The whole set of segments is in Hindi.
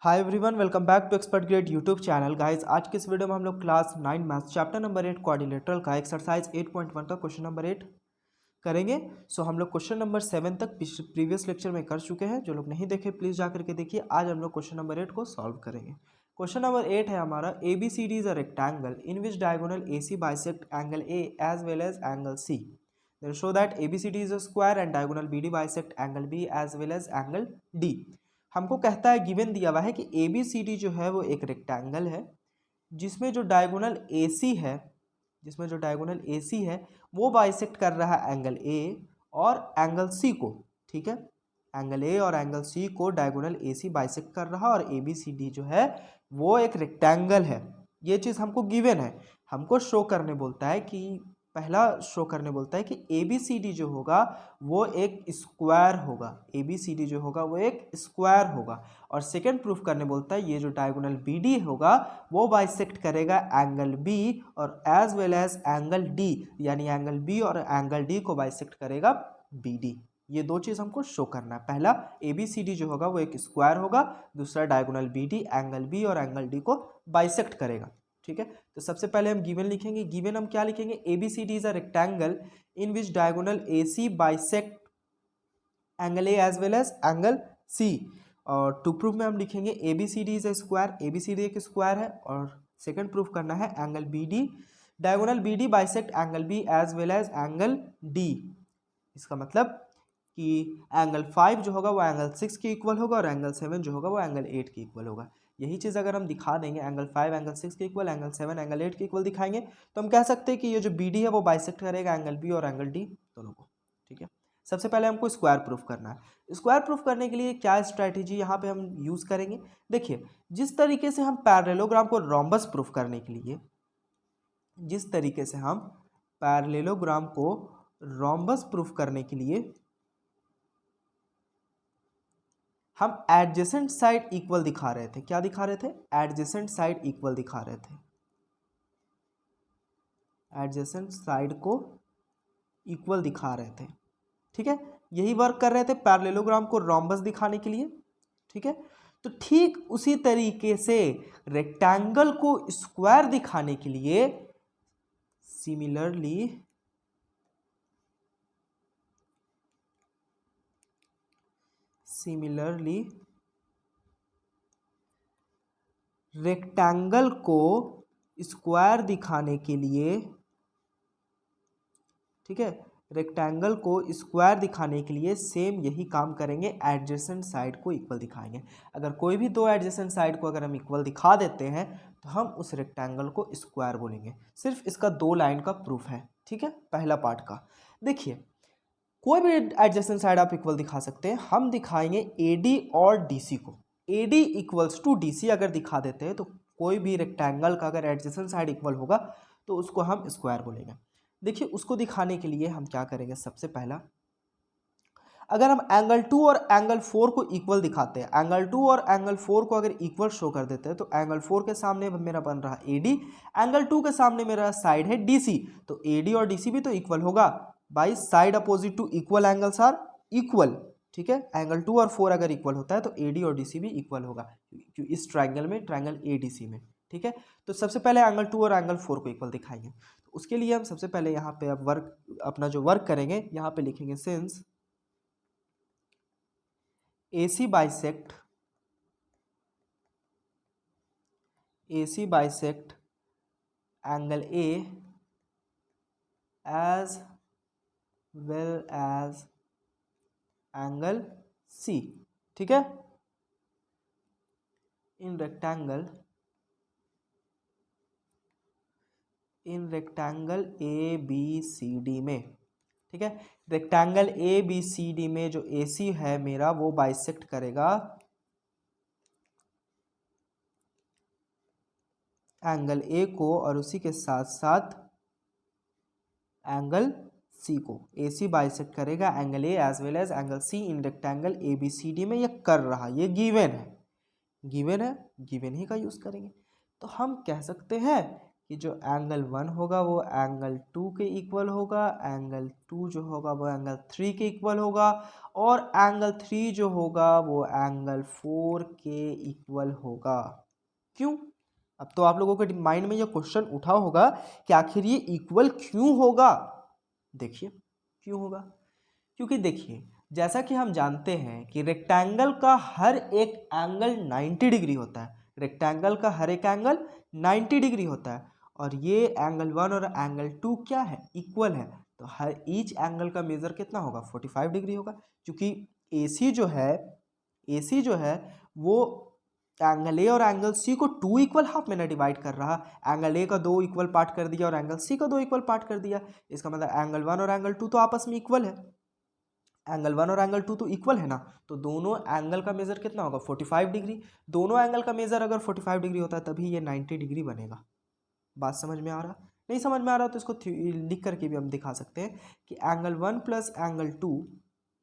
Hi everyone, welcome back to Expert Grade YouTube channel. Guys, आज के इस वीडियो में हम लोग class 9 maths chapter number 8 quadrilateral का एक्सरसाइज 8.1 का क्वेश्चन नंबर 8 करेंगे। हम लोग क्वेश्चन नंबर 7 तक प्रीवियस लेक्चर में कर चुके हैं। जो लोग नहीं देखे प्लीज़ जा करके देखिए। आज हम लोग क्वेश्चन नंबर 8 को सॉल्व करेंगे। क्वेश्चन नंबर 8 है हमारा, A B C D is a rectangle in which diagonal A C bisect angle A as well as angle C. Then show that A B C D is a square and diagonal B D bisect angle B as well as angle D. हमको कहता है, गिवन दिया हुआ है कि ए बी सी डी जो है वो एक रेक्टेंगल है जिसमें जो डायगोनल ए सी है वो बाइसेक्ट कर रहा है एंगल ए और एंगल सी को। ठीक है, एंगल ए और एंगल सी को डायगोनल ए सी बाइसेक्ट कर रहा है और ए बी सी डी जो है वो एक रेक्टेंगल है। ये चीज़ हमको गिवन है। हमको शो करने बोलता है कि ए बी सी डी जो होगा वो एक स्क्वायर होगा। ए बी सी डी जो होगा वो एक स्क्वायर होगा। और सेकंड प्रूफ करने बोलता है ये जो डायगोनल बी डी होगा वो बाइसेक्ट करेगा एंगल बी और as well as angle D, यानी एंगल बी और एंगल डी को बाइसेक्ट करेगा बी डी। ये दो चीज़ हमको शो करना है। पहला, ए बी सी डी जो होगा वो एक स्क्वायर होगा। दूसरा, diagonal B D angle B और एंगल डी को बाइसेक्ट करेगा। ठीक है, तो सबसे पहले हम गिवन लिखेंगे। गिवन हम क्या लिखेंगे? A B C D is a rectangle in which diagonal A C bisect angle A as well as angle C. और टू प्रूफ में हम लिखेंगे A B C D is a square. A B C D एक स्क्वायर है। और सेकंड प्रूफ करना है angle B D, diagonal B D bisect angle B as well as angle D. इसका मतलब कि एंगल 5 जो होगा वो एंगल 6 के इक्वल होगा और एंगल 7 जो होगा वो एंगल 8 के इक्वल होगा। यही चीज़ अगर हम दिखा देंगे, एंगल 5 एंगल 6 के इक्वल, एंगल 7 एंगल 8 के इक्वल दिखाएंगे, तो हम कह सकते हैं कि ये जो बी डी है वो बाइसेक्ट करेगा एंगल बी और एंगल डी दोनों को। ठीक है, सबसे पहले हमको स्क्वायर प्रूफ करना है। स्क्वायर प्रूफ करने के लिए क्या स्ट्रैटेजी यहाँ पे हम यूज़ करेंगे? देखिए, जिस तरीके से हम पैरेललोग्राम को रोम्बस प्रूफ करने के लिए हम एडजेसेंट साइड इक्वल दिखा रहे थे। क्या दिखा रहे थे? एडजेसेंट साइड इक्वल दिखा रहे थे। एडजेसेंट साइड को इक्वल दिखा रहे थे। ठीक है, यही वर्क कर रहे थे पैरेललोग्राम को रोम्बस दिखाने के लिए। ठीक है, तो ठीक उसी तरीके से रेक्टेंगल को स्क्वायर दिखाने के लिए सिमिलरली रेक्टेंगल को स्क्वायर दिखाने के लिए, ठीक है, रेक्टेंगल को स्क्वायर दिखाने के लिए सेम यही काम करेंगे, एडजेसेंट साइड को इक्वल दिखाएंगे। अगर कोई भी दो एडजेसेंट साइड को अगर हम इक्वल दिखा देते हैं तो हम उस रेक्टेंगल को स्क्वायर बोलेंगे। सिर्फ इसका 2 लाइन का प्रूफ है। ठीक है, पहला पार्ट का देखिए, कोई भी एडजेसेंट साइड आप इक्वल दिखा सकते हैं। हम दिखाएंगे AD और DC को। AD इक्वल्स टू DC अगर दिखा देते हैं तो कोई भी रेक्टेंगल का अगर एडजेसेंट साइड इक्वल होगा तो उसको हम स्क्वायर बोलेंगे। देखिए, उसको दिखाने के लिए हम क्या करेंगे? सबसे पहला, अगर हम एंगल 2 और एंगल 4 को इक्वल दिखाते हैं, एंगल 2 और एंगल 4 को अगर इक्वल शो कर देते हैं तो एंगल 4 के सामने मेरा बन रहा AD, एंगल 2 के सामने मेरा साइड है DC, तो AD और DC भी तो इक्वल होगा। By side opposite to equal angles are equal. ठीक है, एंगल 2 और 4 अगर इक्वल होता है तो AD और DC भी इक्वल होगा इस ट्राइंगल में, ट्राइंगल ADC में। ठीक है, तो सबसे पहले एंगल 2 और एंगल 4 को इक्वल दिखाएंगे। तो उसके लिए हम सबसे पहले यहाँ पे अब अपना जो वर्क करेंगे यहाँ पे लिखेंगे, since AC bisect angle A as well as angle C। ठीक है, इन रेक्टेंगल ABCD में। ठीक है, रेक्टेंगल ABCD में जो AC है मेरा वो बाइसेक्ट करेगा एंगल A को और उसी के साथ साथ एंगल C को। AC बाइसेक्ट करेगा angle A as well as angle C in rectangle ABCD में। ये कर रहा, ये गिवन है, गिवन ही का यूज करेंगे। तो हम कह सकते हैं कि जो एंगल 1 होगा वो एंगल 2 के इक्वल होगा, एंगल 2 जो होगा वो एंगल 3 के इक्वल होगा, और एंगल 3 जो होगा वो एंगल 4 के इक्वल होगा। क्यों? अब तो आप लोगों के माइंड में ये क्वेश्चन उठा होगा कि आखिर ये इक्वल क्यों होगा। देखिए क्यों होगा, क्योंकि देखिए जैसा कि हम जानते हैं कि रेक्टेंगल का हर एक एंगल 90 डिग्री होता है। रेक्टेंगल का हर एक एंगल 90 डिग्री होता है, और ये एंगल 1 और एंगल 2 क्या है, इक्वल है। तो हर ईच एंगल का मेजर कितना होगा, 45 डिग्री होगा, क्योंकि AC जो है वो एंगल ए और एंगल सी को 2 इक्वल हाफ में ना डिवाइड कर रहा। एंगल ए का 2 इक्वल पार्ट कर दिया और एंगल सी का 2 इक्वल पार्ट कर दिया। इसका मतलब एंगल 1 और एंगल 2 तो आपस में इक्वल है। एंगल 1 और एंगल 2 तो इक्वल है ना, तो दोनों एंगल का मेजर कितना होगा, 45 डिग्री। दोनों एंगल का मेजर अगर 45 डिग्री होता है तभी ये 90 डिग्री बनेगा। बात समझ में आ रहा? नहीं समझ में आ रहा तो इसको लिख करके भी हम दिखा सकते हैं कि एंगल 1 प्लस एंगल 2,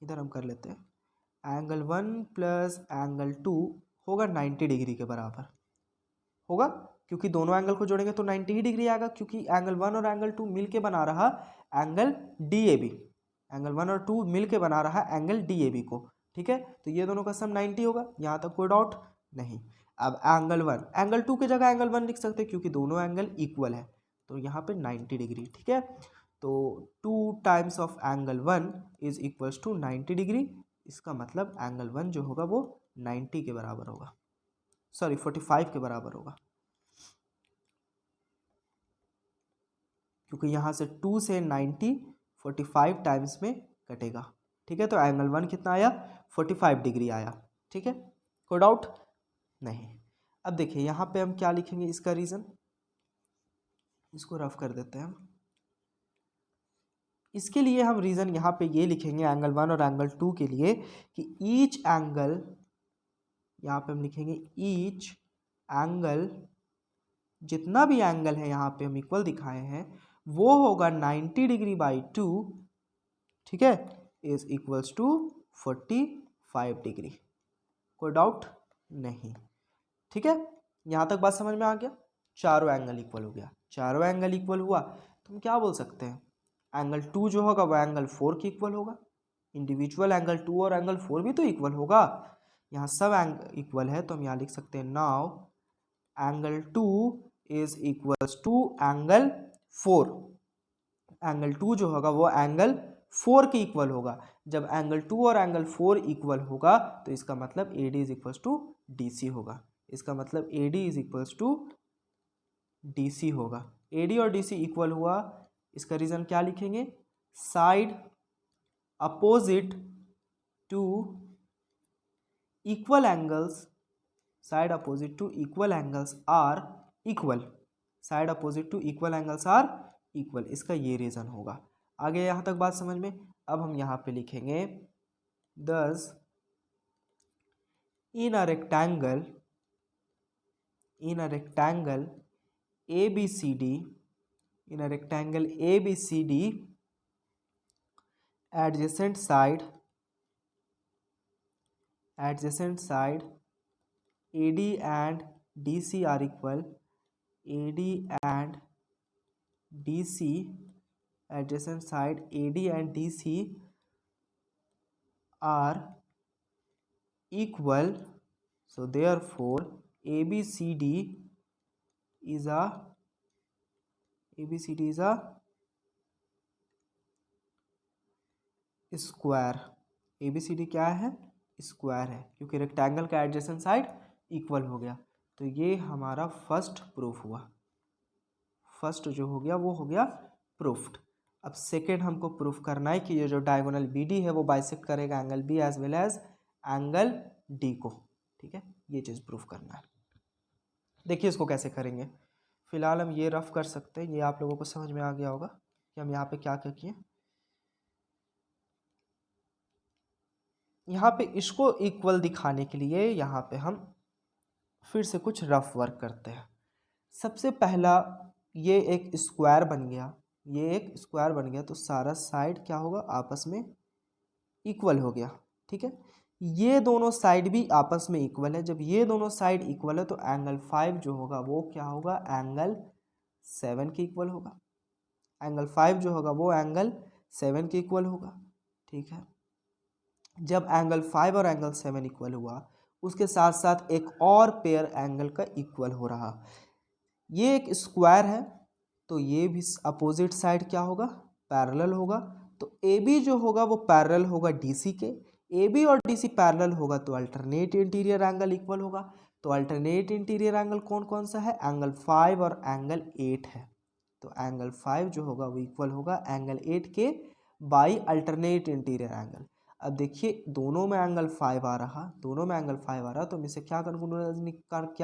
इधर हम कर लेते हैं, एंगल 1 प्लस एंगल 2 होगा 90 डिग्री के बराबर होगा, क्योंकि दोनों एंगल को जोड़ेंगे तो 90 ही डिग्री आएगा, क्योंकि एंगल 1 और एंगल 2 मिलके बना रहा एंगल DAB। एंगल 1 और 2 मिलके बना रहा एंगल DAB को, ठीक है। तो ये दोनों का सम 90 होगा, यहाँ तक कोई डाउट नहीं। अब एंगल 1 एंगल 2 की जगह एंगल 1 लिख सकते हैं, क्योंकि दोनों एंगल इक्वल है, तो यहाँ पे 90 डिग्री, ठीक है। तो 2 times of angle 1 is equals to 90 degree. इसका मतलब एंगल 1 जो होगा वो 90 के बराबर होगा, सॉरी 45 के बराबर होगा, क्योंकि यहाँ से 2 से 90 45 टाइम्स में कटेगा, ठीक है। तो एंगल 1 कितना आया, 45 डिग्री आया, ठीक है। कोई डाउट नहीं। अब देखिए यहाँ पे हम क्या लिखेंगे, इसका रीज़न, इसको रफ कर देते हैं हम। इसके लिए हम रीज़न यहाँ पे ये लिखेंगे एंगल 1 और एंगल 2 के लिए कि ईच एंगल, यहाँ पे हम लिखेंगे ईच एंगल, जितना भी एंगल है यहाँ पे हम इक्वल दिखाए हैं वो होगा 90 डिग्री बाई 2, ठीक है, इज इक्वल्स टू 45 डिग्री। कोई डाउट नहीं, ठीक है। यहाँ तक बात समझ में आ गया, चारों एंगल इक्वल हो गया। चारों एंगल इक्वल हुआ तो हम क्या बोल सकते हैं, एंगल 2 जो होगा वो एंगल 4 के इक्वल होगा। इंडिविजुअल एंगल 2 और एंगल 4 भी तो इक्वल होगा, यहाँ सब एंगल इक्वल है, तो हम यहाँ लिख सकते हैं now angle 2 is equals to angle 4। Angle 2 जो होगा वो एंगल 4 के इक्वल होगा। जब एंगल 2 और एंगल 4 इक्वल होगा तो इसका मतलब AD is equals to DC होगा। इसका मतलब AD is equals to DC होगा। AD और DC इक्वल हुआ, इसका रीज़न क्या लिखेंगे, side opposite to equal angles, side opposite to equal angles are equal, side opposite to equal angles are equal, इसका ये रीज़न होगा। आगे यहाँ तक बात समझ में। अब हम यहाँ पे लिखेंगे दस in a rectangle ABCD, in a rectangle ABCD, adjacent side AD and DC are equal, AD and DC, adjacent side AD and DC are equal, so therefore ABCD is a square. ABCD क्या है, स्क्वायर है, क्योंकि रेक्टेंगल का एडजेसेंट साइड इक्वल हो गया। तो ये हमारा फर्स्ट प्रूफ हुआ, फर्स्ट जो हो गया वो हो गया प्रूफ्ड। अब सेकेंड हमको प्रूफ करना है कि ये जो डायगोनल BD है वो बाइसेक्ट करेगा angle B as well as angle D को, ठीक है। ये चीज़ प्रूफ करना है। देखिए इसको कैसे करेंगे, फिलहाल हम ये रफ कर सकते हैं, ये आप लोगों को समझ में आ गया होगा कि हम यहाँ पे क्या क्या किए। यहाँ पे इसको इक्वल दिखाने के लिए यहाँ पे हम फिर से कुछ रफ वर्क करते हैं। सबसे पहला ये एक स्क्वायर बन गया, ये एक स्क्वायर बन गया, तो सारा साइड क्या होगा, आपस में इक्वल हो गया, ठीक है। ये दोनों साइड भी आपस में इक्वल है। जब ये दोनों साइड इक्वल है तो एंगल 5 जो होगा वो क्या होगा, एंगल 7 के इक्वल होगा। एंगल 5 जो होगा वो एंगल 7 के इक्वल होगा। ठीक है, जब एंगल 5 और एंगल 7 इक्वल हुआ, उसके साथ साथ एक और पेयर एंगल का इक्वल हो रहा। ये एक स्क्वायर है, तो ये भी अपोजिट साइड क्या होगा, पैरेलल होगा। तो ए बी जो होगा वो पैरेलल होगा डी सी के। ए बी और डी सी पैरेलल होगा तो अल्टरनेट इंटीरियर एंगल इक्वल होगा। तो अल्टरनेट इंटीरियर एंगल कौन कौन सा है, एंगल 5 और एंगल 8 है। तो एंगल 5 जो होगा वो इक्वल होगा एंगल 8 के बाई अल्टरनेट इंटीरियर एंगल। अब देखिए दोनों में एंगल 5 आ रहा, दोनों में एंगल 5 आ रहा, तो हम इसे क्या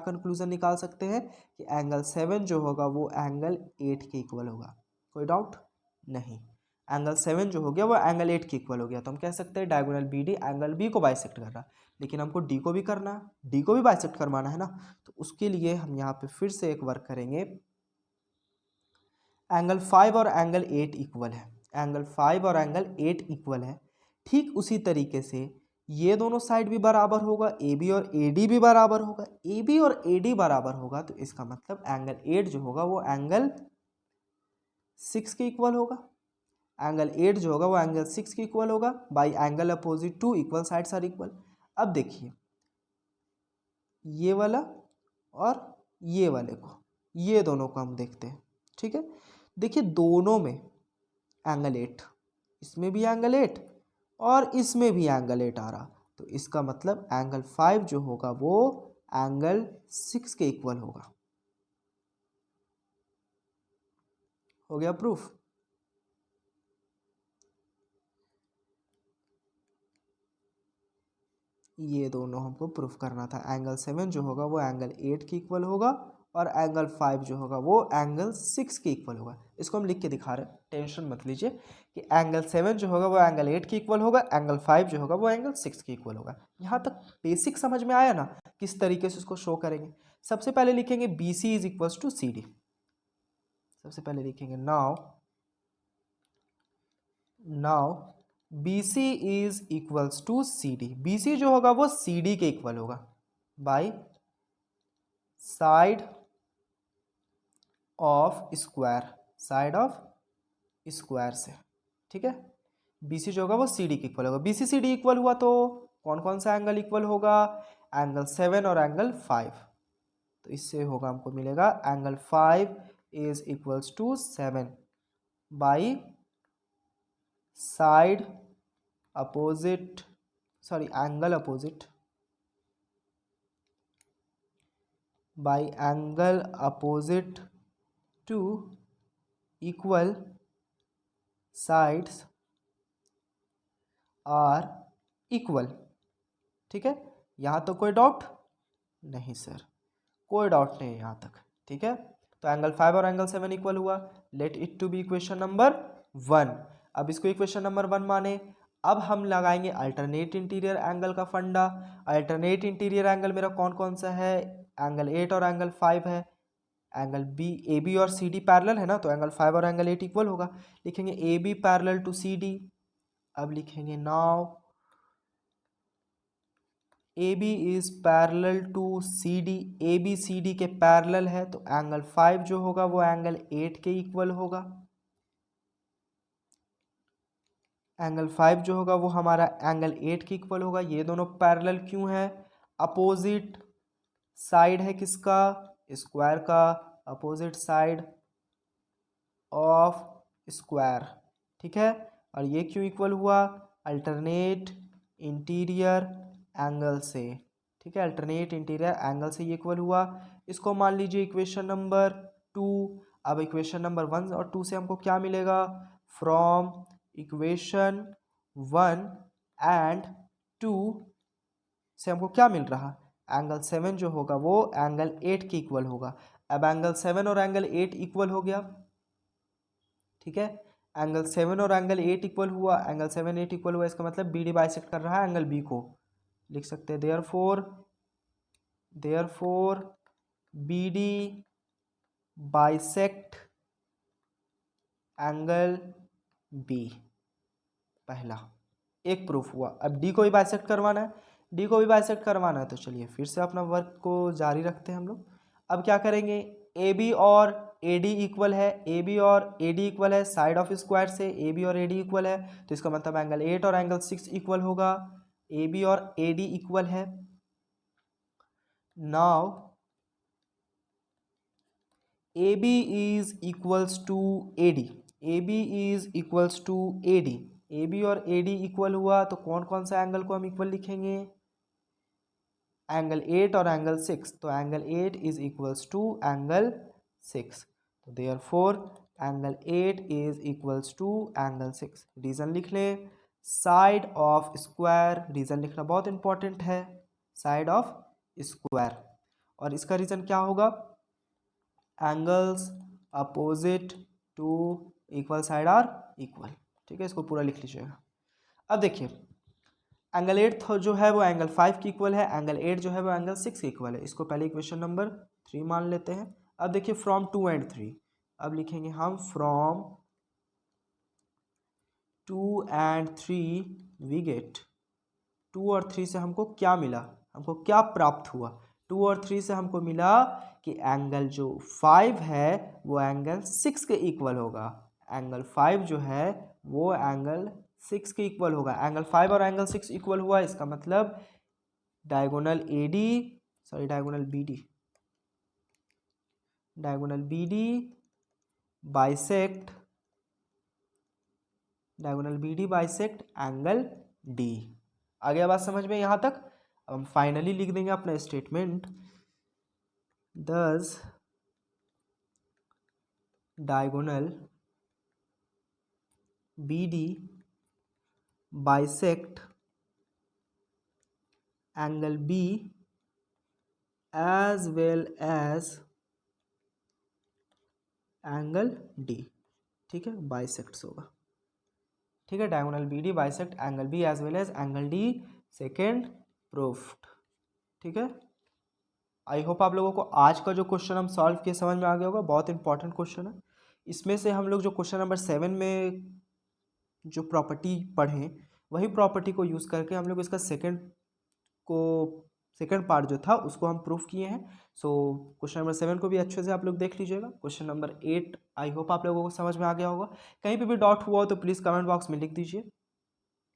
कंक्लूजन निकाल सकते हैं कि एंगल 7 जो होगा वो एंगल 8 के इक्वल होगा। कोई डाउट नहीं, एंगल 7 जो हो गया वो एंगल 8 के इक्वल हो गया। तो हम कह सकते हैं diagonal B D angle B को बाइसेक्ट कर रहा, लेकिन हमको डी को भी करना है, डी को भी बाइसेक्ट करवाना है ना। तो उसके लिए हम यहाँ पे फिर से एक वर्क करेंगे। एंगल 5 और एंगल 8 इक्वल है, एंगल 5 और एंगल 8 इक्वल है। ठीक उसी तरीके से ये दोनों साइड भी बराबर होगा, ए बी और ए डी भी बराबर होगा। ए बी और ए डी बराबर होगा तो इसका मतलब एंगल 8 जो होगा वो एंगल 6 के इक्वल होगा। एंगल 8 जो होगा वो एंगल 6 के इक्वल होगा by angle opposite to equal sides are equal. अब देखिए ये वाला और ये वाले को, ये दोनों को हम देखते हैं। ठीक है, देखिए दोनों में एंगल 8, इसमें भी एंगल 8 और इसमें भी एंगल 8 आ रहा, तो इसका मतलब एंगल 5 जो होगा वो एंगल 6 के इक्वल होगा। हो गया प्रूफ। ये दोनों हमको प्रूफ करना था। एंगल 7 जो होगा वो एंगल 8 के इक्वल होगा और एंगल 5 जो होगा वो एंगल 6 के इक्वल होगा। इसको हम लिख के दिखा रहे हैं, टेंशन मत लीजिए कि एंगल 7 जो होगा वो एंगल 8 के इक्वल होगा, एंगल 5 जो होगा वो एंगल 6 के इक्वल होगा। यहाँ तक बेसिक समझ में आया ना, किस तरीके से इसको शो करेंगे। सबसे पहले लिखेंगे B C is equals to C D. सबसे पहले लिखेंगे now B C is equals to C D. B C जो होगा वो सी डी के इक्वल होगा by side of square, side of square से। ठीक है, बी सी जो होगा वो सी डी के इक्वल होगा। B C C D equal हुआ तो कौन कौन सा एंगल इक्वल होगा, एंगल 7 और एंगल 5। तो इससे होगा हमको मिलेगा angle 5 is equals to 7 by side opposite, sorry angle opposite by angle opposite to equal sides are equal. ठीक है, यहाँ तो कोई डाउट नहीं सर, कोई डाउट नहीं है यहाँ तक। ठीक है, तो एंगल 5 और एंगल 7 इक्वल हुआ, let it to be equation number 1। अब इसको इक्वेशन नंबर 1 माने, अब हम लगाएंगे अल्टरनेट इंटीरियर एंगल का फंडा। अल्टरनेट इंटीरियर एंगल मेरा कौन कौन सा है, एंगल 8 और एंगल 5 है। एंगल बी, ए बी और सी डी पैरेलल है ना, तो एंगल 5 और एंगल 8 इक्वल होगा। लिखेंगे A B parallel to C D. अब लिखेंगे now A B is parallel to C D. A B C D के पैरेलल है तो एंगल 5 जो होगा वो एंगल 8 के इक्वल होगा। एंगल 5 जो होगा वो हमारा एंगल 8 के इक्वल होगा। ये दोनों पैरेलल क्यों है, अपोजिट साइड है किसका, स्क्वायर का, अपोजिट साइड ऑफ स्क्वायर। ठीक है, और ये क्यों इक्वल हुआ, अल्टरनेट इंटीरियर एंगल से। ठीक है, अल्टरनेट इंटीरियर एंगल से ये इक्वल हुआ। इसको मान लीजिए इक्वेशन नंबर 2। अब इक्वेशन नंबर 1 और 2 से हमको क्या मिलेगा, फ्रॉम इक्वेशन 1 एंड 2 से हमको क्या मिल रहा, एंगल 7 जो होगा वो एंगल 8 के इक्वल होगा। अब एंगल 7 और एंगल 8 इक्वल हो गया। ठीक है, एंगल 7 और एंगल 8 इक्वल हुआ, एंगल 7 8 इक्वल हुआ, इसका मतलब बी डी बाइसेक्ट कर रहा है एंगल बी को। लिख सकते हैं therefore B D bisect angle B. पहला एक प्रूफ हुआ। अब डी को भी बाइसेक्ट करवाना है, डी को भी बाइसेक्ट करवाना है, तो चलिए फिर से अपना वर्क को जारी रखते हैं हम लोग। अब क्या करेंगे, ए बी और ए डी इक्वल है, ए बी और ए डी इक्वल है, साइड ऑफ स्क्वायर से ए बी और ए डी इक्वल है, तो इसका मतलब एंगल 8 और एंगल 6 इक्वल होगा, ए बी और ए डी इक्वल है। Now A B is equals to A D, A B is equals to A D, A B और ए डी इक्वल हुआ तो कौन कौन सा एंगल को हम इक्वल लिखेंगे, एंगल 8 और एंगल 6, तो angle 8 is equals to angle 6, तो therefore angle 8 is equals to angle 6। Reason लिख लें, साइड ऑफ स्क्वायर, रीज़न लिखना बहुत इंपॉर्टेंट है, साइड ऑफ स्क्वायर, और इसका रीज़न क्या होगा, angles opposite to equal side are equal. ठीक है, इसको पूरा लिख लीजिएगा। अब देखिए एंगल 8 जो है वो एंगल 5 की इक्वल है, एंगल 8 जो है वो एंगल 6 की इक्वल है, इसको पहले इक्वेशन नंबर 3 मान लेते हैं। अब देखिए फ्रॉम 2 एंड 3, अब लिखेंगे हम फ्रॉम 2 एंड 3 वी गेट, 2 और 3 से हमको क्या मिला, हमको क्या प्राप्त हुआ, 2 और 3 से हमको मिला कि एंगल जो 5 है वो एंगल 6 के इक्वल होगा, एंगल 5 जो है वो एंगल 6 के इक्वल होगा, एंगल 5 और एंगल 6 इक्वल हुआ, इसका मतलब diagonal A D, sorry diagonal B D, diagonal B D bisect, diagonal B D bisect angle D. आ गया बात समझ में यहाँ तक। अब हम फाइनली लिख देंगे अपना statement, thus diagonal B D bisect angle B as well as angle D. ठीक है, बाइसेक्ट्स होगा। ठीक है, diagonal B D bisect angle B as well as angle D, second proved. ठीक है, आई होप आप लोगों को आज का जो क्वेश्चन हम सॉल्व किए समझ में आ गया होगा, बहुत इंपॉर्टेंट क्वेश्चन है। इसमें से हम लोग जो क्वेश्चन नंबर 7 में जो प्रॉपर्टी पढ़ें वही प्रॉपर्टी को यूज़ करके हम लोग इसका सेकंड पार्ट जो था उसको हम प्रूफ किए हैं। सो क्वेश्चन नंबर 7 को भी अच्छे से आप लोग देख लीजिएगा। क्वेश्चन नंबर 8 आई होप आप लोगों को समझ में आ गया होगा। कहीं पे भी डाउट हुआ हो तो प्लीज़ कमेंट बॉक्स में लिख दीजिए,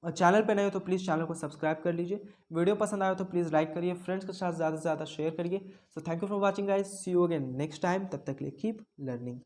और चैनल पे नए हो तो प्लीज़ चैनल को सब्सक्राइब कर लीजिए। वीडियो पसंद आया तो प्लीज़ लाइक करिए, फ्रेंड्स के साथ ज़्यादा से ज़्यादा शेयर करिए। So thank you for watching guys, see you again next time, तब तक के लिए कीप लर्निंग।